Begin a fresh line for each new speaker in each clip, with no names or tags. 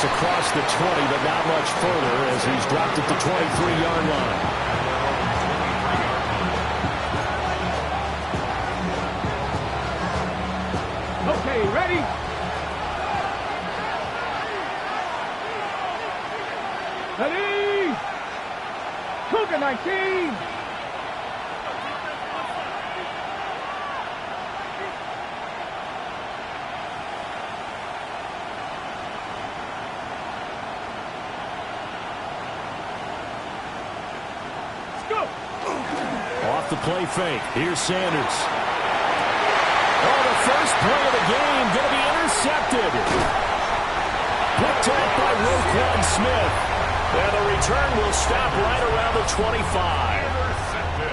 this across the 20, but not much further as he's dropped at the 23-yard line.
Okay, ready? Ready? Cougar 19.
Off the play fake. Here's Sanders. Oh, the first play of the game going to be intercepted. Picked off by Roquan Smith. And the return will stop right around the 25.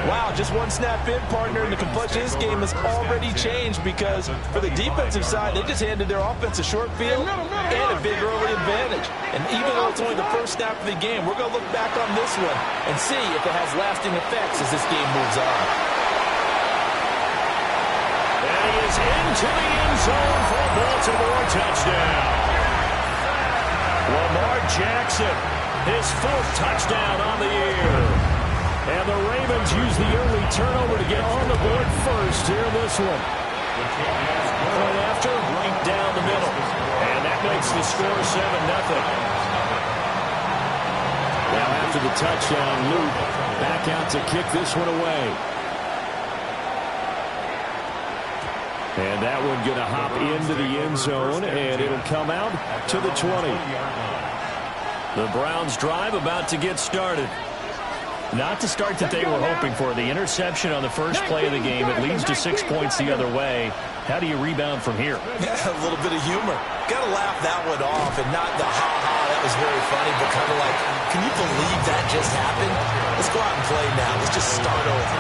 Wow, just one snap in, partner, and the complexion of this game has already changed because for the defensive side, they just handed their offense a short field and a big early advantage. And even though it's only the first snap of the game, we're going to look back on this one and see if it has lasting effects as this game moves on.
And he is into the end zone for a Baltimore touchdown. Lamar Jackson, his 4th touchdown on the year. And the Ravens use the early turnover to get on the board first here in this one. Right after, right down the middle. And that makes the score 7-0. Now after the touchdown, Luke back out to kick this one away. And that one going to hop into the end zone, and it'll come out to the 20. The Browns drive about to get started.
Not the start that they were hoping for. The interception on the first play of the game. It leads to 6 points the other way. How do you rebound from here?
Yeah, a little bit of humor. Got to laugh that one off and not the ha-ha. That was very funny, but kind of like, can you believe that just happened? Let's go out and play now. Let's just start over.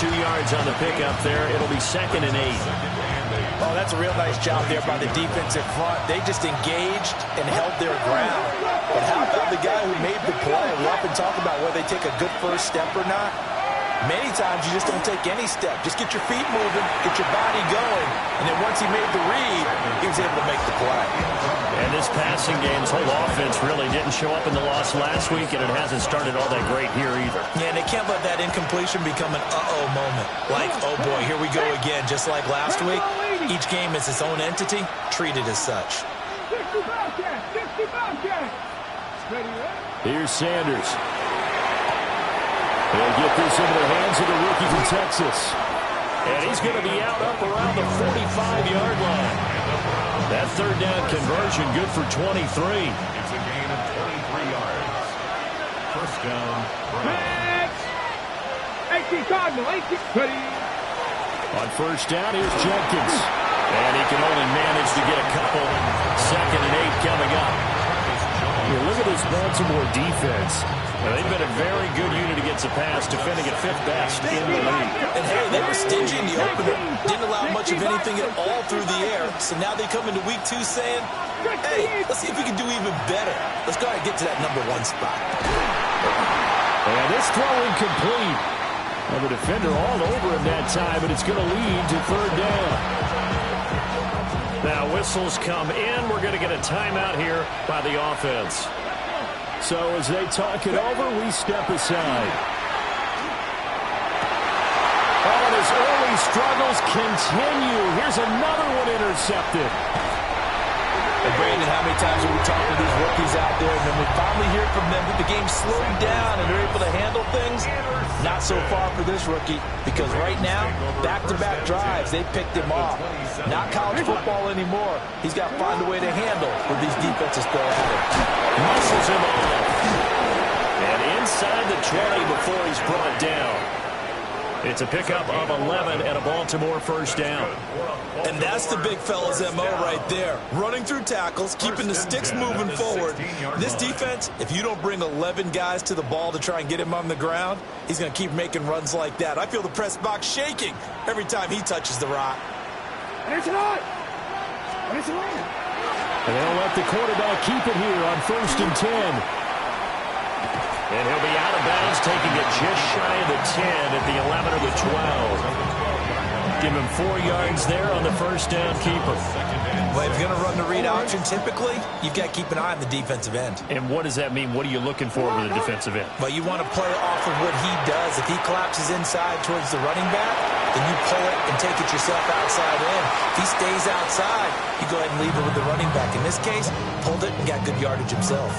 2 yards on the pickup there. It'll be 2nd and 8.
Oh, that's a real nice job there by the defensive front. They just engaged and held their ground. But how about the guy who made the play? We often talk about whether they take a good first step or not. Many times you just don't take any step. Just get your feet moving, get your body going, and then once he made the read, he was able to make the play.
And this passing game's whole offense really didn't show up in the loss last week, and it hasn't started all that great here either.
Yeah, and they can't let that incompletion become an uh-oh moment. Like, oh boy, here we go again, just like last week. Each game is its own entity, treated as such.
Here's Sanders. He'll get this into the hands of the rookie from Texas. And he's going to be out up around the 45-yard line. That 3rd down conversion good for 23.
It's a gain of 23 yards. First down.
Max! 18 Cardinal, 18. Ready?
On first down, here's Jenkins. And he can only manage to get a couple. 2nd and 8 coming up. Here, look at this Baltimore defense. Now, they've been a very good unit against the pass, defending at 5th best in the league.
And hey, they were stingy in the opener. Didn't allow much of anything at all through the air. So now they come into week 2 saying, hey, let's see if we can do even better. Let's go ahead and get to that number 1 spot.
And this throw incomplete. And the defender all over him that time, but it's going to lead to 3rd down.
Now whistles come in. We're going to get a timeout here by the offense.
So as they talk it over, we step aside. Oh, and his early struggles continue. Here's another one intercepted.
And Brandon, how many times have we talked to these rookies out there, and then we finally hear from them that the game slowed down and they're able to handle things? Not so far for this rookie, because right now, back-to-back drives, they picked him off. Not college football anymore. He's got to find a way to handle what these defenses throw at him.
Muscles him off. And inside the 20 before he's brought down.
It's a pickup of 11 and a Baltimore first down.
And that's the big fella's MO right there. Running through tackles, keeping the sticks moving forward. This defense, if you don't bring 11 guys to the ball to try and get him on the ground, he's going to keep making runs like that. I feel the press box shaking every time he touches the rock.
And it's on. And it's on.
And they'll let the quarterback keep it here on 1st and 10.
And he'll be out of bounds, taking it just shy of the 10 at the 11 or the 12. Give him 4 yards there on the first down keeper.
Well, if you're going to run the read option, typically, you've got to keep an eye on the defensive end.
And what does that mean? What are you looking for with the defensive end?
Well, you want to play off of what he does. If he collapses inside towards the running back, then you pull it and take it yourself outside in. If he stays outside, you go ahead and leave it with the running back. In this case, pulled it and got good yardage himself.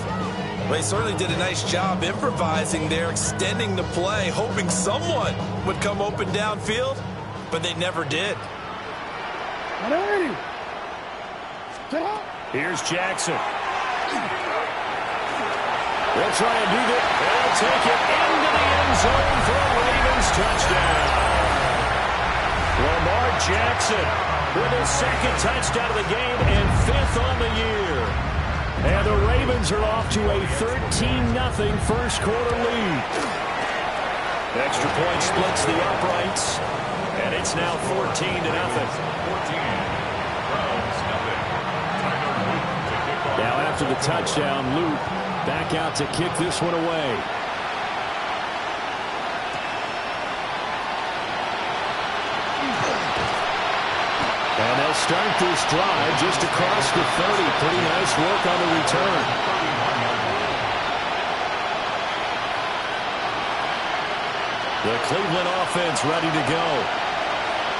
Well, he certainly did a nice job improvising there, extending the play, hoping someone would come open downfield, but they never did.
Here's Jackson. They'll try and do that. They'll take it into the end zone for a Ravens touchdown. Lamar Jackson with his second touchdown of the game and 5th on the year. And the Ravens are off to a 13-0 first quarter lead. Extra point splits the uprights, and it's now 14-0. Now after the touchdown, Luke back out to kick this one away. And they'll start this drive just across the 30. Pretty nice work on the return. The Cleveland offense ready to go.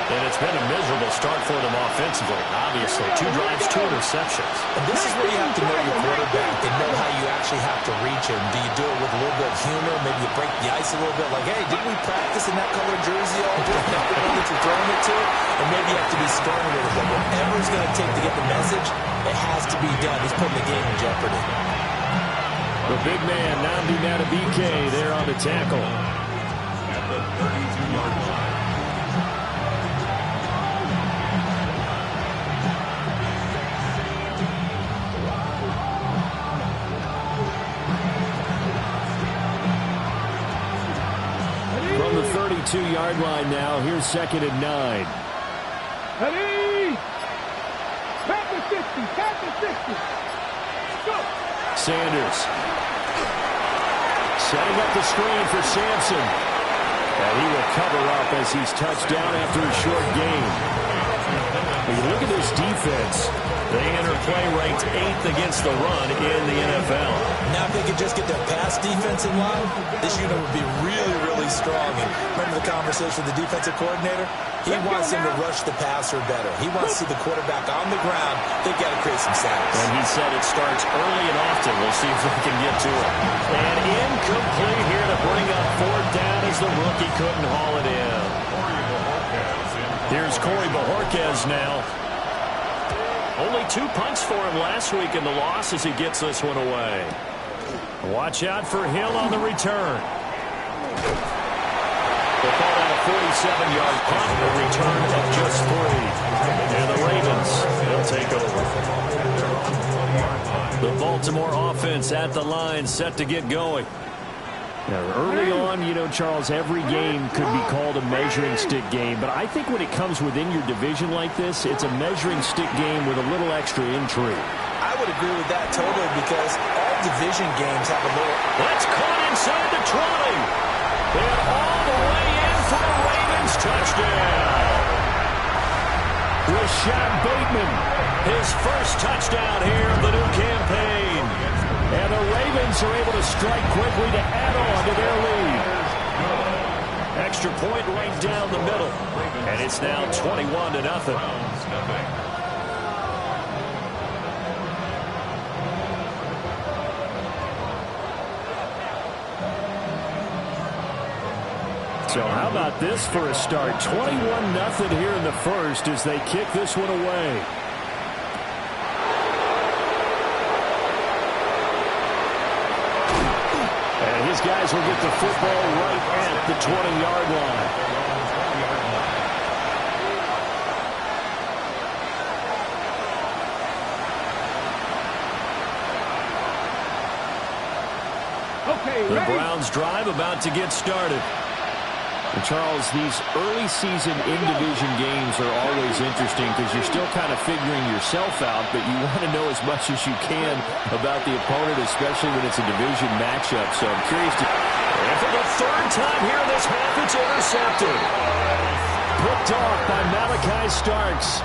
And it's been a miserable start for them offensively, obviously. 2 drives, 2 interceptions.
And this is where you have to know your quarterback and know how you actually have to reach him. Do you do it with a little bit of humor? Maybe you break the ice a little bit. Like, hey, didn't we practice in that colored jersey all day? Now that you're throwing it to it. And maybe you have to be stern a little bit. Whatever it's going to take to get the message, it has to be done. He's putting the game in jeopardy.
The big man, Nnamdi Madubuike, there on the tackle.
At the 32-yard line.
From the 32-yard line now, here's 2nd and 9.
Ready? Back to 60. Go.
Sanders. Setting up the screen for Sampson. And he will cover up as he's touched down after a short gain. When you look at this defense, they enter play ranked 8th against the run in the NFL.
Now, if they could just get their pass defense in line, this unit would be really, really strong. And remember the conversation with the defensive coordinator? He wants him to rush the passer better. He wants to see the quarterback on the ground. They've got to create some sacks.
And he said it starts early and often. We'll see if they can get to it. And incomplete here to bring up 4th down as the rookie couldn't haul it in. Here's Corey Bojorquez now. Only 2 punts for him last week in the loss as he gets this one away. Watch out for Hill on the return. They'll call that a 47-yard punt, a return of just 3. And the Ravens, they'll take over. The Baltimore offense at the line, set to get going. Now, early on, you know, Charles, every game could be called a measuring stick game. But I think when it comes within your division like this, it's a measuring stick game with a little extra intrigue.
I would agree with that totally because all division games have a little...
That's caught inside the 20. And all the way in for a Ravens touchdown. Rashad Bateman, his first touchdown here of the new campaign. And the Ravens are able to strike quickly to add on to their lead. Extra point right down the middle. And it's now 21-0. So how about this for a start? 21-0 here in the first as they kick this one away. And his guys will get the football right at the 20-yard line. The Browns drive about to get started. And Charles, these early season in-division games are always interesting because you're still kind of figuring yourself out, but you want to know as much as you can about the opponent, especially when it's a division matchup. So I'm curious to... And for the third time here in this half, it's intercepted. picked off by Malachi Starks.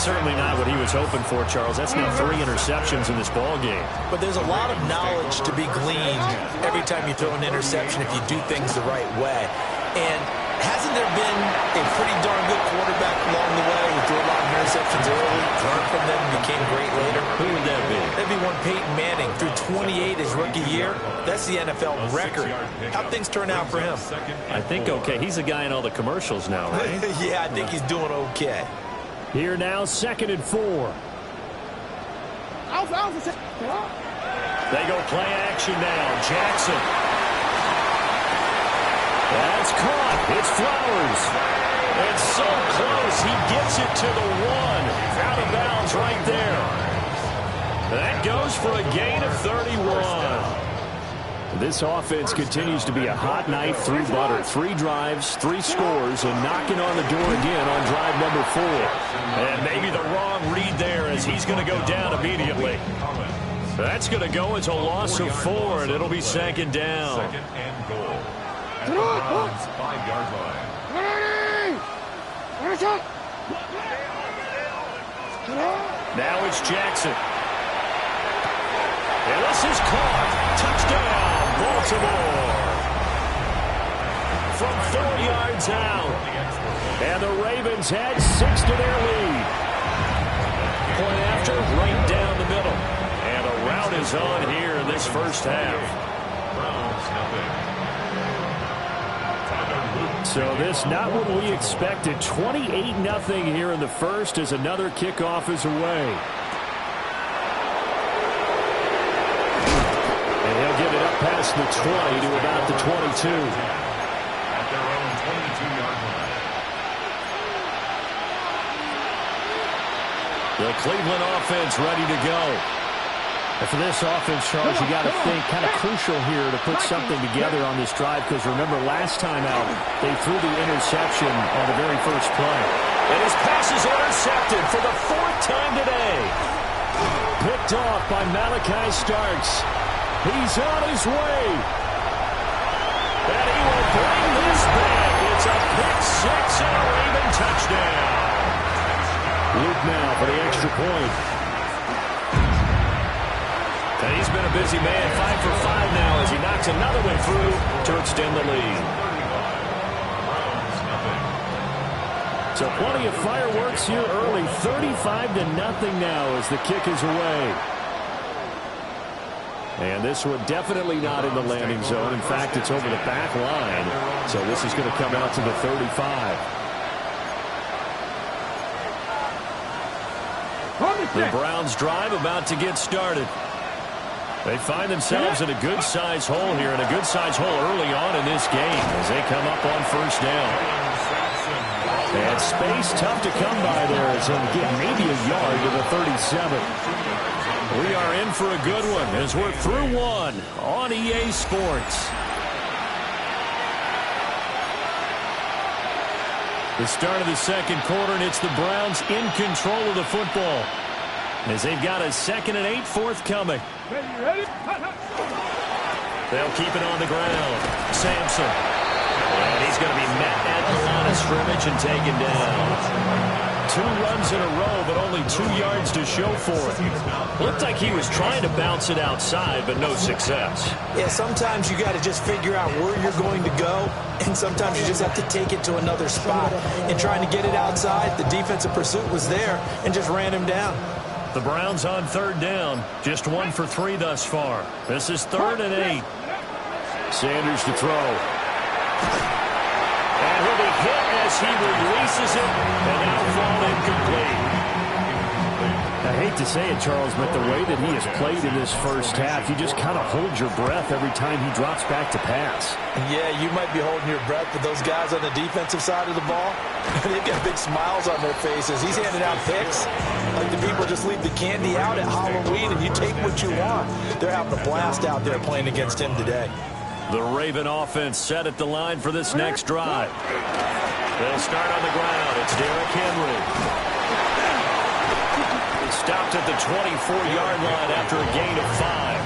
Certainly not what he was hoping for, Charles. That's now 3 interceptions in this ball game.
But there's a lot of knowledge to be gleaned every time you throw an interception if you do things the right way. And hasn't there been a pretty darn good quarterback along the way who threw a lot of interceptions early, learned from them, and became great later?
Who would that be?
That'd be one Peyton Manning. Threw 28 his rookie year. That's the NFL record. How'd things turn out for him?
I think okay. He's the guy in all the commercials now, right?
Yeah, I think he's doing okay.
Here now, 2nd and 4. They go play action now. Jackson. That's caught. It's Flowers. It's so close. He gets it to the 1. Out of bounds right there. That goes for a gain of 31. This offense continues to be a hot knife through butter. 3 drives, 3 scores, and knocking on the door again on drive number 4. And maybe the wrong read there as he's going to go down immediately. That's going to go as a loss of 4, and it'll be 2nd down.
2nd and goal. At the Browns' 5-yard line.
Now it's Jackson. And this is caught. Touchdown, Baltimore. From 4 yards out. And the Ravens had 6 to their lead. Point after, right down the middle. And a rout is on here in this first half. So this not what we expected. 28-0 here in the first as another kickoff is away. Get it up past the 20 to about the 22.
At their own 22-yard line.
The Cleveland offense ready to go. And for this offense, Charles, you got to think kind of crucial here to put something together on this drive because remember last time out they threw the interception on the very first play. And his pass is intercepted for the 4th time today. Picked off by Malachi Starks. He's on his way. And he will bring this back. It's a pick 6 and a Raven touchdown. Luke now for the extra point. And he's been a busy man. 5 for 5 now as he knocks another one through to extend the lead. So plenty of fireworks here early. 35-0 now as the kick is away. And this one definitely not in the landing zone. In fact, it's over the back line. So this is going to come out to the 35. The Browns drive about to get started. They find themselves in a good-sized hole here, and a good-sized hole early on in this game as they come up on 1st down. And space tough to come by there as he'll get maybe a yard to the 37. We are in for a good one as we're through one on EA Sports. The start of the 2nd quarter, and it's the Browns in control of the football as they've got a 2nd and 8 forthcoming. They'll keep it on the ground. Sampson. And he's going to be met at the line of scrimmage and taken down. 2 runs in a row, but only 2 yards to show for it. Looked like he was trying to bounce it outside, but no success.
Yeah, sometimes you got to just figure out where you're going to go, and sometimes you just have to take it to another spot. And trying to get it outside, the defensive pursuit was there and just ran him down.
The Browns on 3rd down, just 1 for 3 thus far. This is 3rd and 8. Sanders to throw. And he'll be hit as he releases it, and now thrown incomplete. I hate to say it, Charles, but the way that he has played in this first half, you just kind of hold your breath every time he drops back to pass.
Yeah, you might be holding your breath, but those guys on the defensive side of the ball, they've got big smiles on their faces. He's handing out picks like the people just leave the candy out at Halloween, and you take what you want. They're having a blast out there playing against him today.
The Raven offense set at the line for this next drive. They'll start on the ground. It's Derrick Henry. Stopped at the 24-yard line after a gain of 5.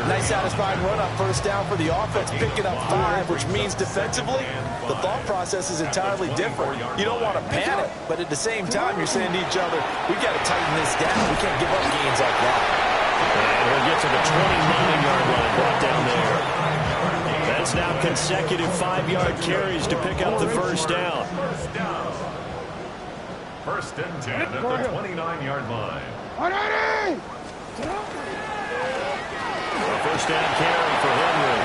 Nice satisfying run on first down for the offense, picking up 5, which means defensively, the thought process is entirely different. You don't want to panic, but at the same time, you're saying to each other, we've got to tighten this down. We can't give up gains like that.
And we'll get to the 29-yard line, brought down there. That's now consecutive 5-yard carries to pick up the first down.
First and 10 at the 29-yard line.
First down carry for Henry.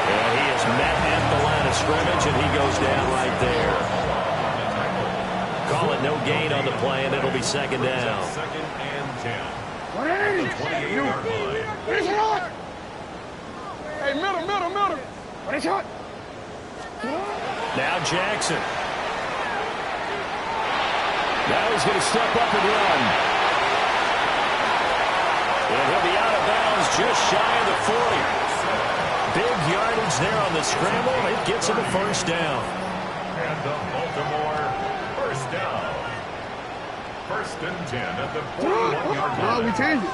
And he is met at the line of scrimmage, and he goes down right there. Call it no gain on the play, and it'll be second down.
Second and 10. At the 28-yard line.
Hey, middle. What is hot?
Now Jackson. Now he's going to step up and run. And he'll be out of bounds just shy of the 40. Big yardage there on the scramble. It gets him a first down.
And the Baltimore first down. First and 10 at the 41-yard line.
Oh, we changed it.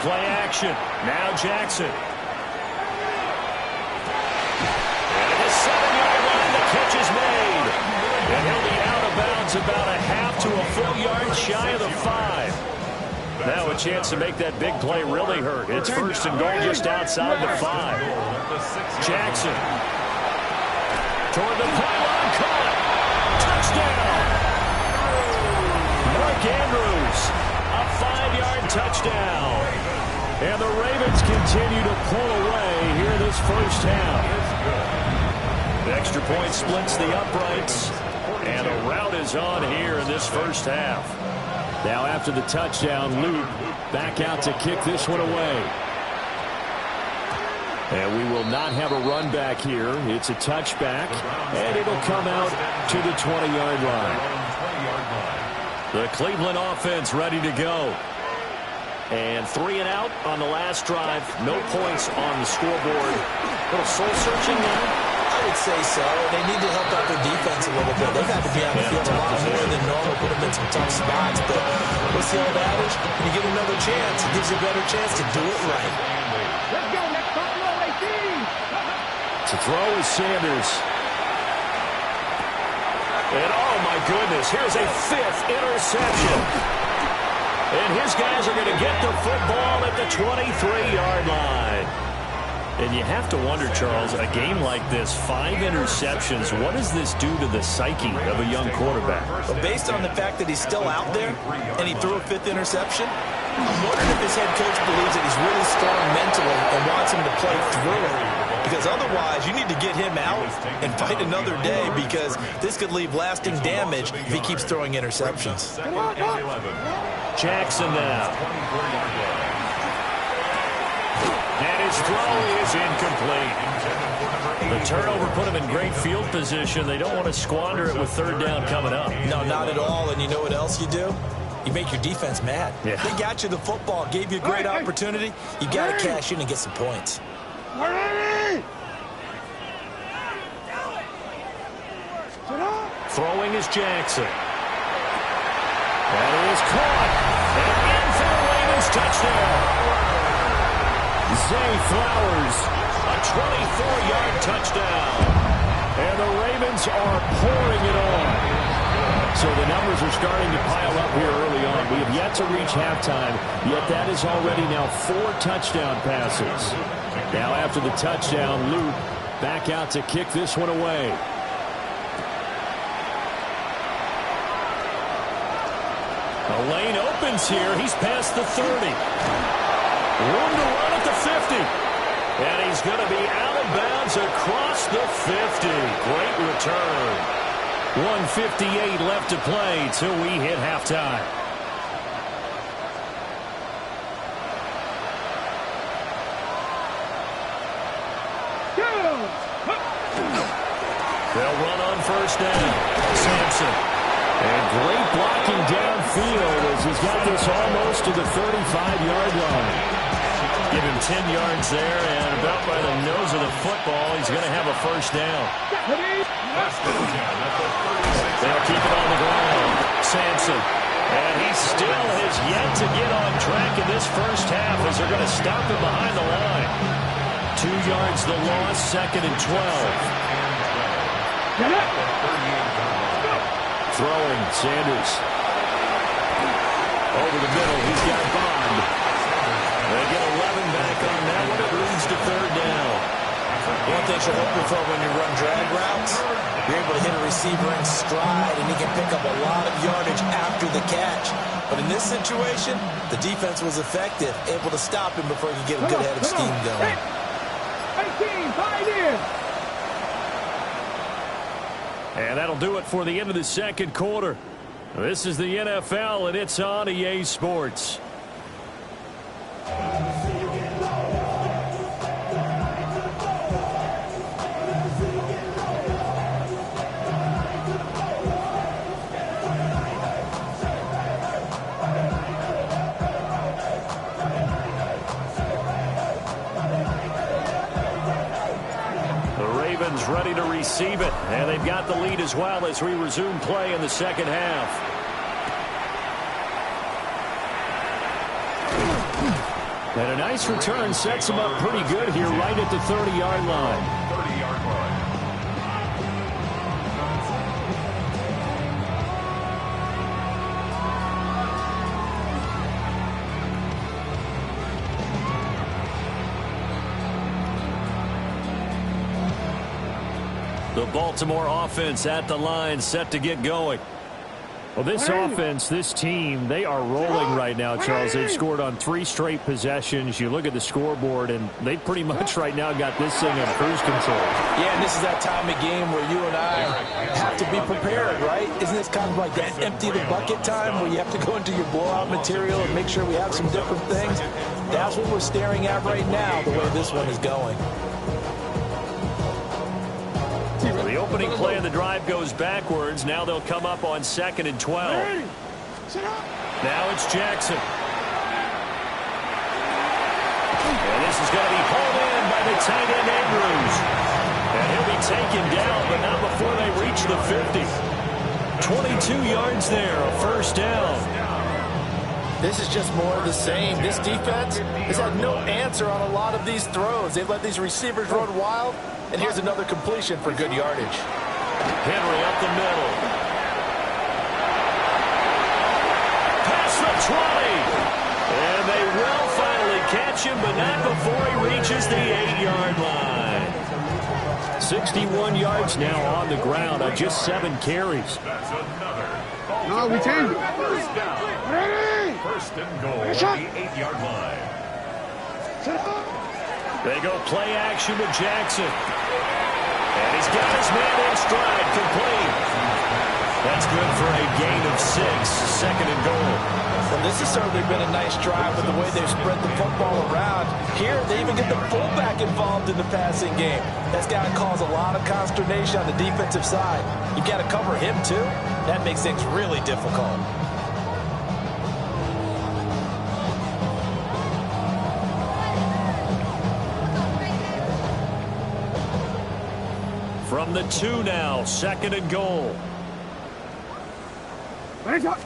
Play action. Now Jackson. And the 7-yard line, the catch is made. And he'll be out of bounds about a half to a full yard shy of the 5. Now a chance to make that big play really hurt. It's first and goal just outside the 5. Jackson. Toward the pylon, caught. Touchdown. Mark Andrews. A 5-yard touchdown. And the Ravens continue to pull away here this first half. The extra point splits the uprights. And a rout is on here in this first half. Now after the touchdown, Luke back out to kick this one away. And we will not have a run back here. It's a touchback, and it'll come out to the 20-yard line. The Cleveland offense ready to go. And 3 and out on the last drive. No points on the scoreboard. A little soul-searching now.
I would say so. They need to help out their defense a little bit. They've had to be on the field a lot more than normal, put them in some tough spots. But what's the old adage? When you get another chance, it gives you a better chance to do it right.
Let's go. Let's go.
To throw is Sanders. And oh my goodness, here's a 5th interception. And his guys are going to get the football at the 23-yard line. And you have to wonder, Charles, a game like this, 5 interceptions, what does this do to the psyche of a young quarterback?
But based on the fact that he's still out there and he threw a 5th interception, I'm wondering if his head coach believes that he's really strong mentally and wants him to play through it. Because otherwise, you need to get him out and fight another day, because this could leave lasting damage if he keeps throwing interceptions.
Jackson now. And his throw is incomplete. The turnover put him in great field position. They don't want to squander it with 3rd down coming up.
No, not at all. And you know what else you do? You make your defense mad.
Yeah.
They got you the football, gave you a great opportunity. You got to cash in and get some points.
Throwing is Jackson. That is caught. And in for the Ravens touchdown. Zay Flowers, a 24-yard touchdown. And the Ravens are pouring it on. So the numbers are starting to pile up here early on. We have yet to reach halftime, yet that is already now 4 touchdown passes. Now after the touchdown, Luke back out to kick this one away. The lane opens here. He's past the 30. Room to run at the 50. And he's going to be out of bounds across the 50. Great return. 1:58 left to play till we hit halftime. They'll run on first down. Sampson. And great blocking downfield as he's got this almost to the 35-yard line. Give him 10 yards there, and about by the nose of the football, he's going to have a first down. They'll keep it on the ground. Sampson. And he still has yet to get on track in this this first half as they're going to stop him behind the line. 2 yards the loss, 2nd and 12. Throwing, Sanders. Over the middle, he's got Bond. They get 11 back on that one. It leads to 3rd down.
One thing you're hoping for when you run drag routes, you're able to hit a receiver in stride, and he can pick up a lot of yardage after the catch. But in this situation, the defense was effective, able to stop him before he could get a good head of steam going.
18, fight in.
And that'll do it for the end of the 2nd quarter. This is the NFL, and it's on EA Sports. Ready to receive it, and they've got the lead as well as we resume play in the 2nd half. And a nice return sets them up pretty good here right at the 30-yard line.
30-yard line.
The Baltimore offense at the line, set to get going. Well, this offense, this team, they are rolling right now, Charles. They've scored on 3 straight possessions. You look at the scoreboard, and they pretty much right now got this thing on cruise control.
Yeah, and this is that time of game where you and I have to be prepared, right? Isn't this kind of like that empty the bucket time where you have to go into your blowout material and make sure we have some different things? That's what we're staring at right now, the way this one is going.
The opening play of the drive goes backwards. Now they'll come up on 2nd and 12. Now it's Jackson. And this is going to be pulled in by the tight end Andrews. And he'll be taken down, but not before they reach the 50. 22 yards there, a 1st down.
This is just more of the same. This defense has had no answer on a lot of these throws. They've let these receivers run wild. And here's another completion for good yardage.
Henry up the middle. Past the 20. And they will finally catch him, but not before he reaches the 8-yard line. 61 yards now on the ground on just 7 carries.
That's another.
No, we changed it.
1st down.
Ready?
1st and goal at the 8-yard line.
They go play action to Jackson. And he's got his man in stride, complete. That's good for a gain of 6, 2nd and goal.
Well, this has certainly been a nice drive with the way they've spread the football around. Here, they even get the fullback involved in the passing game. That's got to cause a lot of consternation on the defensive side. You've got to cover him, too. That makes things really difficult.
From the 2 now, 2nd and goal.
Sit up.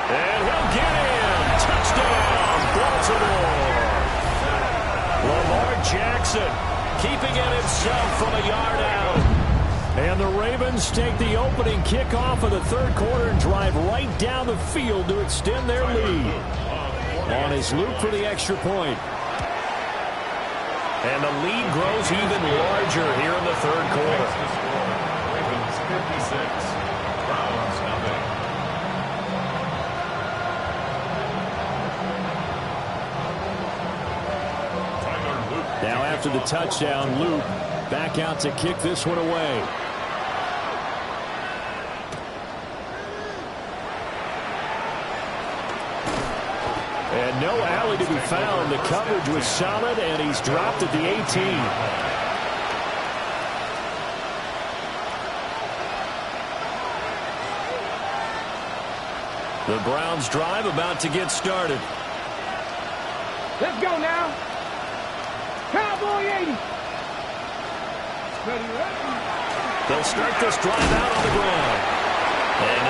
And he'll get in. Touchdown, Baltimore. Lamar Jackson keeping it himself from a yard out. And the Ravens take the opening kickoff of the 3rd quarter and drive right down the field to extend their lead. On his loop for the extra point. And the lead grows even larger here in the 3rd quarter.
Ravens 56. Browns nothing.
Now after the touchdown, Luke back out to kick this one away. And no alley to be found. The coverage was solid, and he's dropped at the 18. The Browns drive about to get started.
Let's go now. Cowboy 80.
They'll start this drive out on the ground. And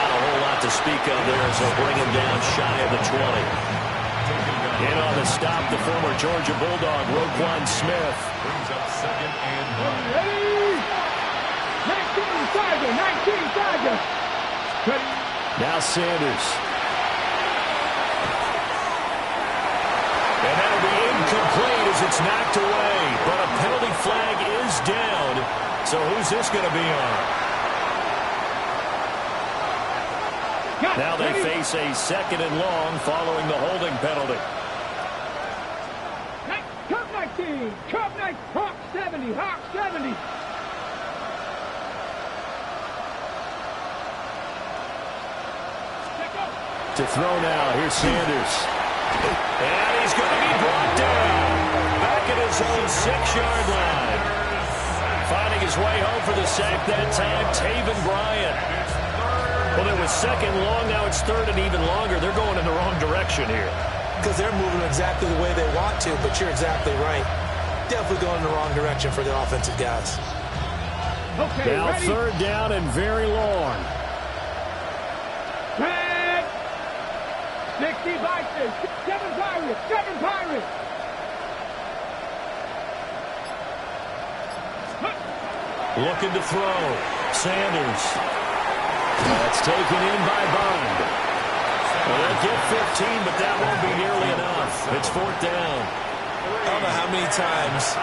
speak of there, so bring him down shy of the 20. In on the stop, the former Georgia Bulldog, Roquan Smith.
Brings up 2nd and 9.
Ready? 19 Tiger, 19 Tiger.
Now Sanders. And that'll be incomplete as it's knocked away. But a penalty flag is down. So who's this going to be on? Now they face a 2nd and long following the holding penalty.
Cup 19, Cup 19, Hawk 70, Hawk 70.
To throw now, here's Sanders. And he's going to be brought down. Back at his own 6-yard line. Finding his way home for the sack that time, Taven Bryan. Well, it was 2nd long, now it's 3rd and even longer. They're going in the wrong direction here.
Because they're moving exactly the way they want to, but you're exactly right. Definitely going in the wrong direction for the offensive guys.
Okay,
now
ready?
3rd down and very long.
Red. 60 Vikings, 7 Pirates, 7 Pirates.
Looking to throw. Sanders. That's taken in by Bond. Well, they'll get 15, but that won't be nearly enough. It's 4th down.
I don't know how many times,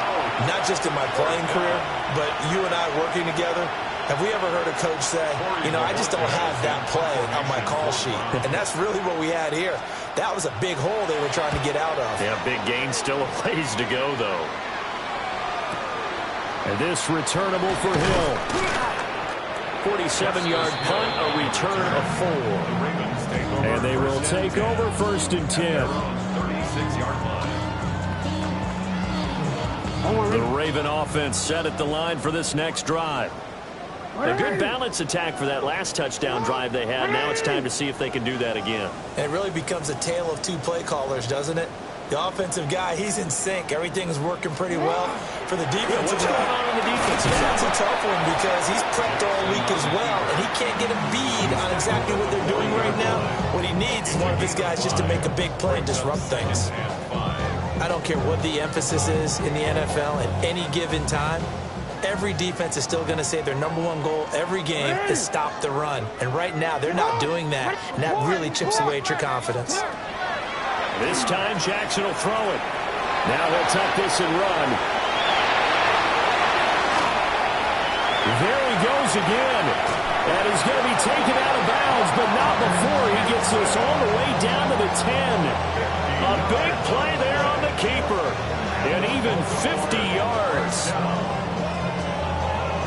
not just in my playing career, but you and I working together, have we ever heard a coach say, you know, I just don't have that play on my call sheet. And that's really what we had here. That was a big hole they were trying to get out of.
Yeah, big gain, still a ways to go, though. And this returnable for Hill. 47-yard punt, a return of 4. And they will take over 1st and 10.
36-yard line.
The Raven offense set at the line for this next drive. A good balance attack for that last touchdown drive they had. Now it's time to see if they can do that again.
It really becomes a tale of 2 play callers, doesn't it? The offensive guy, he's in sync. Everything's working pretty well. For the defensive
What's going on the defensive side?
That's a tough one because he's prepped all week as well, and he can't get a bead on exactly what they're doing right now. What he needs is one of his guys just to make a big play and disrupt things. I don't care what the emphasis is in the NFL at any given time. Every defense is still going to say their #1 goal every game is stop the run. And right now, they're not doing that, and that really chips away at your confidence.
This time, Jackson will throw it. Now he'll tuck this and run. There he goes again. And he's going to be taken out of bounds, but not before he gets this all the way down to the 10. A big play there on the keeper. And even 50 yards.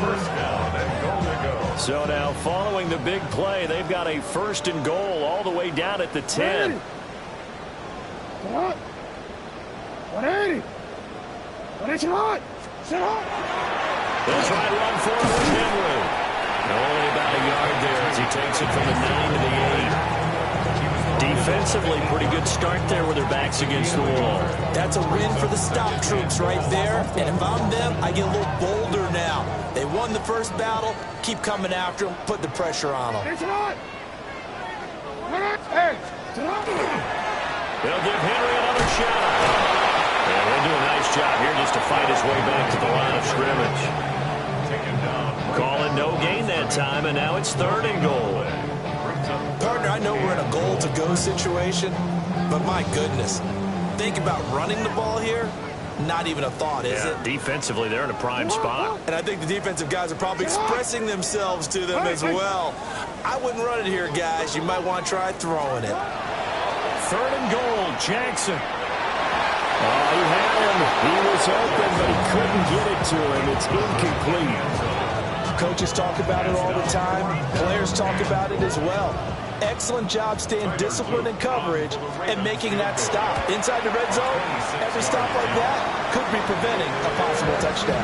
First down and goal to go.
So now, following the big play, they've got a 1st and goal all the way down at the 10.
What? 180. 180. Sit up.
This right run for him with Henry. Only about a yard there as he takes it from the 9 to the 8. Defensively, pretty good start there with their backs against the wall.
That's a win for the stop troops right there. And if I'm them, I get a little bolder now. They won the first battle. Keep coming after them. Put the pressure on them.
It's not. Hey, sit up.
They'll give Henry another shot. And they'll do a nice job here just to fight his way back to the line of scrimmage. Calling no gain that time, and now it's 3rd and goal.
Partner, I know we're in a goal-to-go situation, but my goodness. Think about running the ball here. Not even a thought, is it?
Defensively, they're in a prime spot.
And I think the defensive guys are probably expressing themselves to them as well. I wouldn't run it here, guys. You might want to try throwing it.
3rd and goal, Jackson. Oh, he had him. He was open, but he couldn't get it to him. It's incomplete.
Coaches talk about it all the time. Players talk about it as well. Excellent job staying disciplined in coverage and making that stop. Inside the red zone, every stop like that could be preventing a possible touchdown.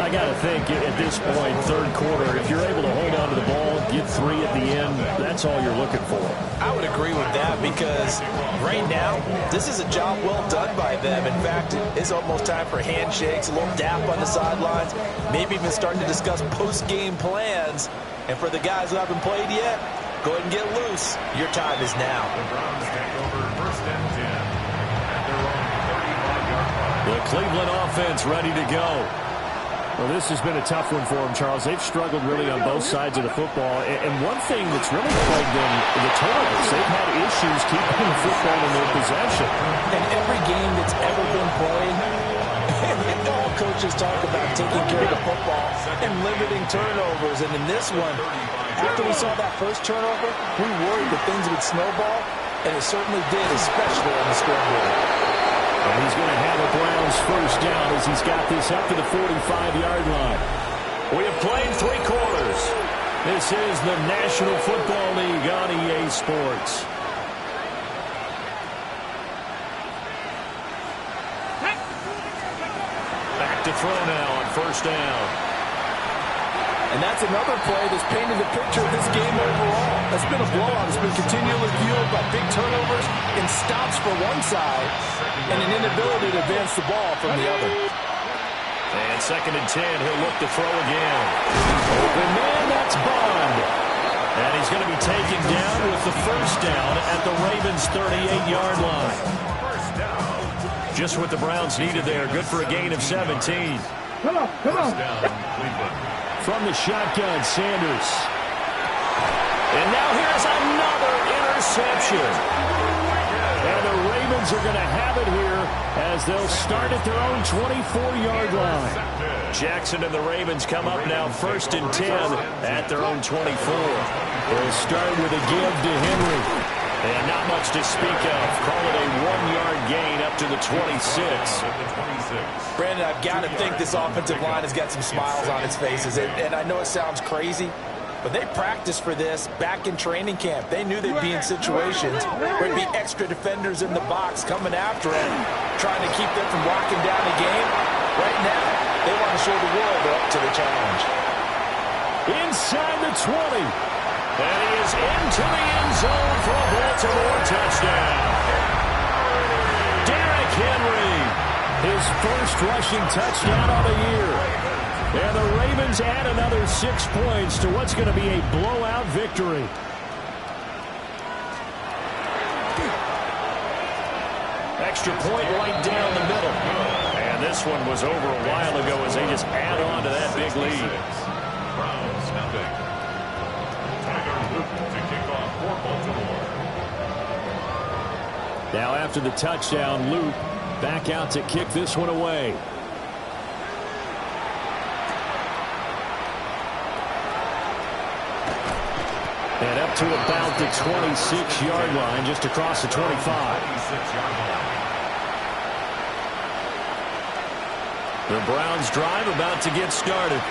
I got to think at this point, 3rd quarter, if you're able to hold on to the ball, get 3 at the end, that's all you're looking for.
I would agree with that because right now, this is a job well done by them. In fact, it's almost time for handshakes, a little dap on the sidelines, maybe even starting to discuss post-game plans. And for the guys who haven't played yet, Go ahead and get loose. Your time is now.
The Browns take over 1st and 10 at their own 35-yard line.
The Cleveland offense ready to go. Well, this has been a tough one for them, Charles. They've struggled really on both sides of the football. And one thing that's really plagued them, the turnovers. They've had issues keeping the football in their possession.
In every game that's ever been played, all coaches talk about taking care of the football and limiting turnovers. And in this one, after we saw that first turnover, we worried that things would snowball, and it certainly did, especially on the scoreboard.
And he's going to have a Browns first down as he's got this up to the 45-yard line. We have played 3 quarters. This is the National Football League on EA Sports. Back to throw now on first down.
And that's another play that's painted the picture of this game overall. It's been a blowout. It's been continually fueled by big turnovers and stops for one side and an inability to advance the ball from the other.
And 2nd and 10, he'll look to throw again. Open man, that's Bond. And he's going to be taken down with the first down at the Ravens' 38-yard line. Just what the Browns needed there. Good for a gain of 17.
Come on.
First down, Cleveland.
From the shotgun, Sanders. And now here's another interception. And the Ravens are going to have it here as they'll start at their own 24-yard line. Jackson and the Ravens come up now 1st and 10 at their own 24. They'll start with a give to Henry. And not much to speak of. Call it a 1-yard gain up to the 26.
Brandon, I've got to think this offensive line has got some smiles on its faces. And I know it sounds crazy, but they practiced for this back in training camp. They knew they'd be in situations where there'd be extra defenders in the box coming after them, trying to keep them from locking down the game. Right now, they want to show the world they're up to the challenge.
Inside the 20. And he is into the end zone for a Baltimore touchdown. Derrick Henry, his first rushing touchdown of the year. And the Ravens add another 6 points to what's going to be a blowout victory. Extra point right down the middle. And this one was over a while ago as they just add on to that big lead.
Browns nothing. To kick off for Baltimore.
Now after the touchdown, Luke back out to kick this one away. And up to about the 26-yard line, just across the 25.
26-yard line.
The Browns drive about to get started.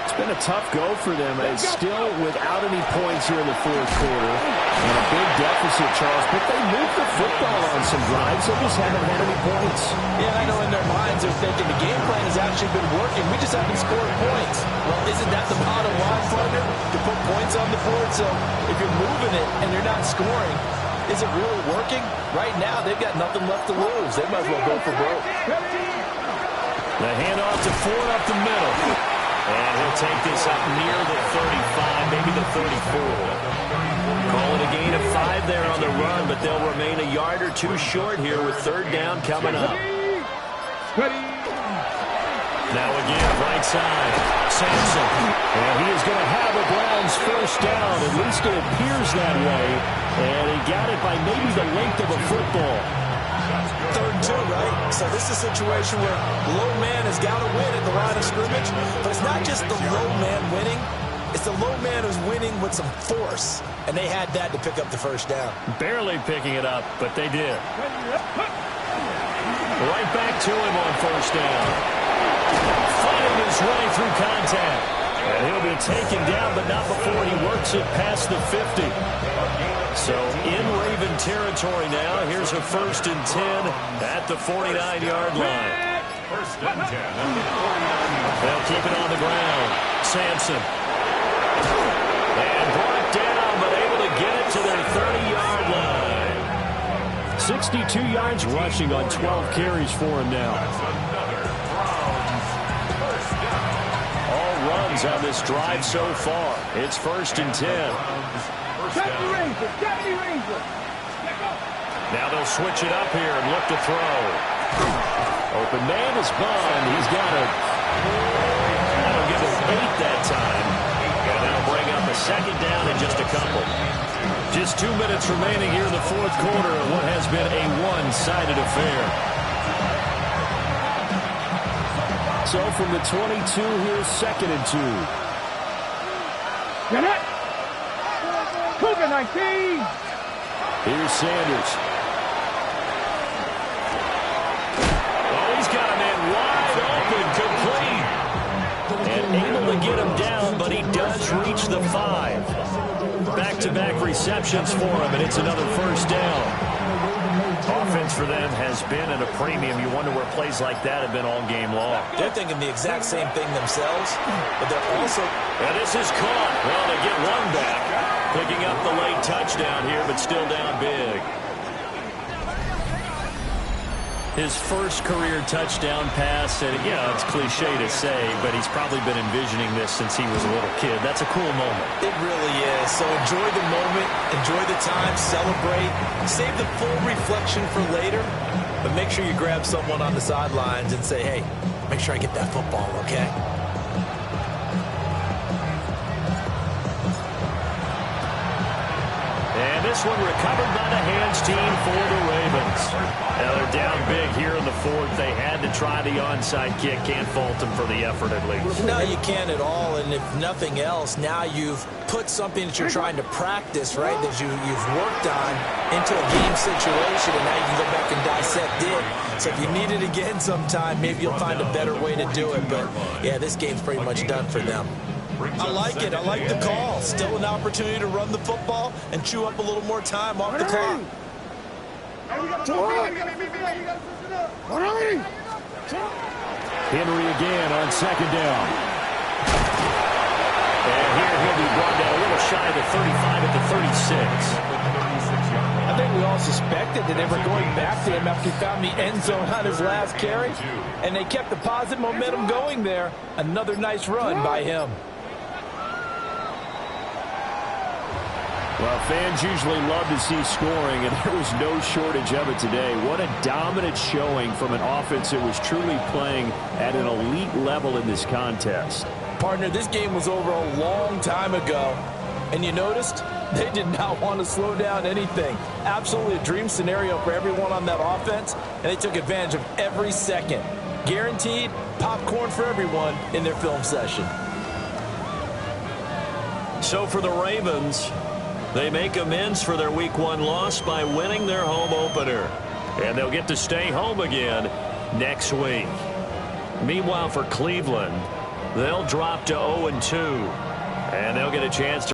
It's been a tough go for them. It's still without any points here in the 4th quarter. And a big deficit, Charles. But they moved the football on some drives. They just haven't had any points.
Yeah, I know in their minds they're thinking the game plan has actually been working. We just haven't scored points. Well, isn't that the bottom line, partner? To put points on the board. So if you're moving it and you're not scoring, is it really working? Right now, they've got nothing left to lose. They might as well go for broke.
The handoff to Ford up the middle. And he'll take this up near the 35, maybe the 34. Call it a gain of 5 there on the run, but they'll remain a yard or 2 short here with 3rd down coming up. Now again, right side, Sampson. And he is going to have a Browns first down. At least it appears that way. And he got it by maybe the length of a football.
3rd and 2, right? So this is a situation where low man has got to win at the line of scrimmage. But it's not just the low man winning. It's the low man who's winning with some force. And they had that to pick up the first down.
Barely picking it up, but they did. Right back to him on first down. Fighting his way through contact. And he'll be taken down, but not before he works it past the 50. So in Raven territory now. Here's a 1st and 10 at the 49-yard line.
1st and 10 at the 49-yard line.
They'll keep it on the ground. Sampson. And brought down, but able to get it to their 30-yard line. 62 yards rushing on 12 carries for him now.
That's another Browns first down.
All runs Ravens on this drive so far. It's 1st and 10. Now they'll switch it up here and look to throw. Open man is Bond. He's got it. That'll give him 8 that time. And that'll bring up a 2nd down in just a couple. Just 2 minutes remaining here in the 4th quarter of what has been a one-sided affair. So from the 22, here's 2nd and 2.
Get it! Cougar 19!
Here's Sanders. Oh, he's got a man wide open, complete. And able to get him down, but he does reach the 5. Back-to-back receptions for him, and it's another 1st down. Offense for them has been at a premium. You wonder where plays like that have been all game long.
They're thinking the exact same thing themselves, but they're also...
And this is caught. Well, they get one back. Picking up the late touchdown here, but still down big. His first career touchdown pass, and yeah, it's cliche to say, but he's probably been envisioning this since he was a little kid. That's a cool moment.
It really is. So enjoy the moment, enjoy the time, celebrate, save the full reflection for later, but make sure you grab someone on the sidelines and say, hey, make sure I get that football, okay?
And this one recovered by the hands team for the Ravens. Now they're down big here in the 4th. They had to try the onside kick. Can't fault them for the effort at least.
No, you can't at all. And if nothing else, now you've put something that you're trying to practice, right, that you've worked on into a game situation, and now you can go back and dissect it. So if you need it again sometime, maybe you'll find a better way to do it. But, yeah, this game's pretty much done for them. I like it. I like the call. Still an opportunity to run the football and chew up a little more time off the clock.
Henry again on 2nd down. And here he'll be brought down a little shy of the 35 at the 36.
I think we all suspected that they were going back to him after he found the end zone on his last carry. And they kept the positive momentum going there. Another nice run by him.
Well, fans usually love to see scoring, and there was no shortage of it today. What a dominant showing from an offense that was truly playing at an elite level in this contest.
Partner, this game was over a long time ago. And you noticed they did not want to slow down anything. Absolutely a dream scenario for everyone on that offense, and they took advantage of every second. Guaranteed popcorn for everyone in their film session.
So for the Ravens, they make amends for their Week 1 loss by winning their home opener. And they'll get to stay home again next week. Meanwhile, for Cleveland, they'll drop to 0-2. And they'll get a chance to